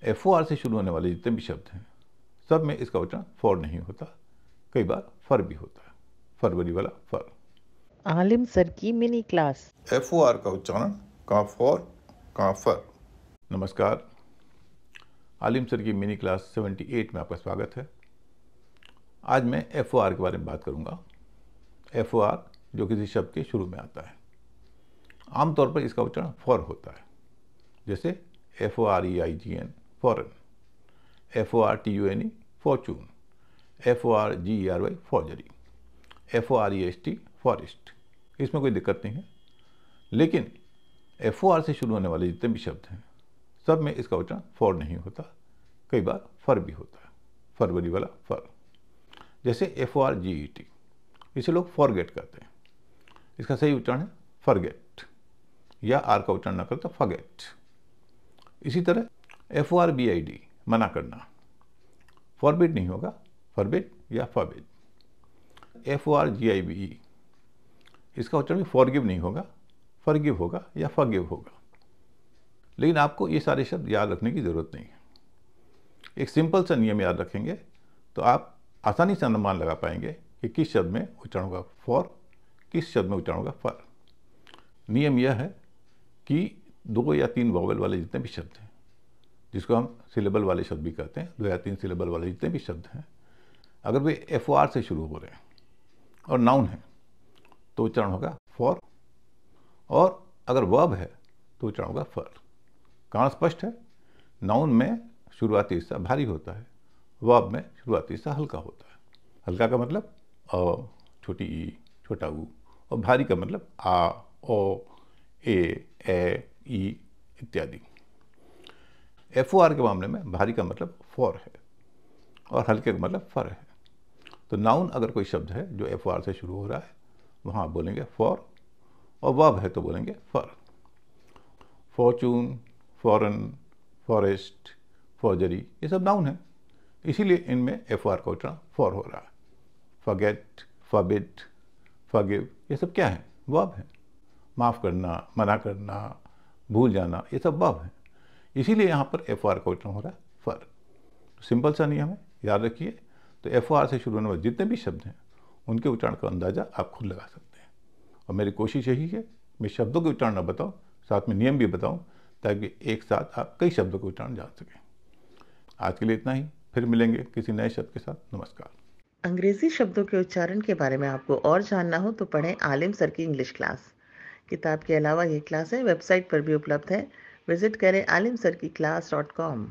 FOR से शुरू होने वाले जितने भी शब्द हैं सब में इसका उच्चारण फॉर नहीं होता, कई बार फर भी होता है, फरवरी वाला फर। आलिम सर की मिनी क्लास। FOR का उच्चारण कहाँ फॉर कहाँ फर। नमस्कार, आलिम सर की मिनी क्लास 78 में आपका स्वागत है। आज मैं FOR के बारे में बात करूंगा। FOR जो किसी शब्द के शुरू में आता है, आमतौर पर इसका उच्चारण फॉर होता है, जैसे FOREIGN फॉरन, FORTUNE Fortune, FORGERY forgery, FOREST forest. इसमें कोई दिक्कत नहीं है, लेकिन FOR से शुरू होने वाले जितने भी शब्द हैं सब में इसका उच्चारण फॉर नहीं होता, कई बार फर भी होता है, फरवरी वाला फर। जैसे FORGET, इसे लोग फॉरगेट करते हैं, इसका सही उच्चारण है फॉरगेट, या आर का उच्चारण न करता फॉरगेट। इसी तरह FORBID मना करना, फॉरबिड नहीं होगा, फॉरबिड या फॉरबिड। FORGIVE, इसका उच्चारण भी फॉरगिव नहीं होगा, फॉरगिव होगा या फॉरगिव होगा। लेकिन आपको ये सारे शब्द याद रखने की जरूरत नहीं है। एक सिंपल सा नियम याद रखेंगे तो आप आसानी से अनुमान लगा पाएंगे कि किस शब्द में उच्चारण होगा फॉर, किस शब्द में उच्चारण होगा फर। नियम यह है कि 2 या 3 वॉवेल वाले जितने भी शब्द हैं, जिसको हम सिलेबल वाले शब्द भी कहते हैं, 2 या 3 सिलेबल वाले जितने भी शब्द हैं, अगर वे FOR से शुरू हो रहे हैं और नाउन है तो उच्चारण होगा फॉर, और अगर वर्ब है तो उच्चारण होगा फर। कारण स्पष्ट है, नाउन में शुरुआती हिस्सा भारी होता है, वर्ब में शुरुआती हिस्सा हल्का होता है। हल्का का मतलब अ, छोटी ई, छोटा ऊ, और भारी का मतलब आ, ओ, ए, ई इत्यादि। FOR के मामले में भारी का मतलब फॉर है और हल्के का मतलब फर है। तो नाउन अगर कोई शब्द है जो FOR से शुरू हो रहा है, वहाँ आप बोलेंगे फॉर, और वर्ब है तो बोलेंगे फर। फॉर्चून, फॉरन, फॉरेस्ट, फॉर्जरी, ये सब नाउन है, इसीलिए इनमें FOR का उच्चारण फॉर हो रहा है। फॉरगेट, फॉरबिड, फॉरगिव, ये सब क्या है? वर्ब है। माफ़ करना, मना करना, भूल जाना, ये सब वर्ब है, इसीलिए यहाँ पर FOR का उच्चारण हो रहा है फर। सिंपल सा नियम है, याद रखिए। तो FOR से शुरू होने वाले जितने भी शब्द हैं उनके उच्चारण का अंदाजा आप खुद लगा सकते हैं। और मेरी कोशिश यही है, मैं शब्दों के उच्चारण न बताऊँ, साथ में नियम भी बताऊँ, ताकि एक साथ आप कई शब्दों के उच्चारण जान सकें। आज के लिए इतना ही, फिर मिलेंगे किसी नए शब्द के साथ। नमस्कार। अंग्रेजी शब्दों के उच्चारण के बारे में आपको और जानना हो तो पढ़ें आलिम सर की इंग्लिश क्लास। किताब के अलावा ये क्लासें वेबसाइट पर भी उपलब्ध है। विजिट करें alimsarkiclass.com।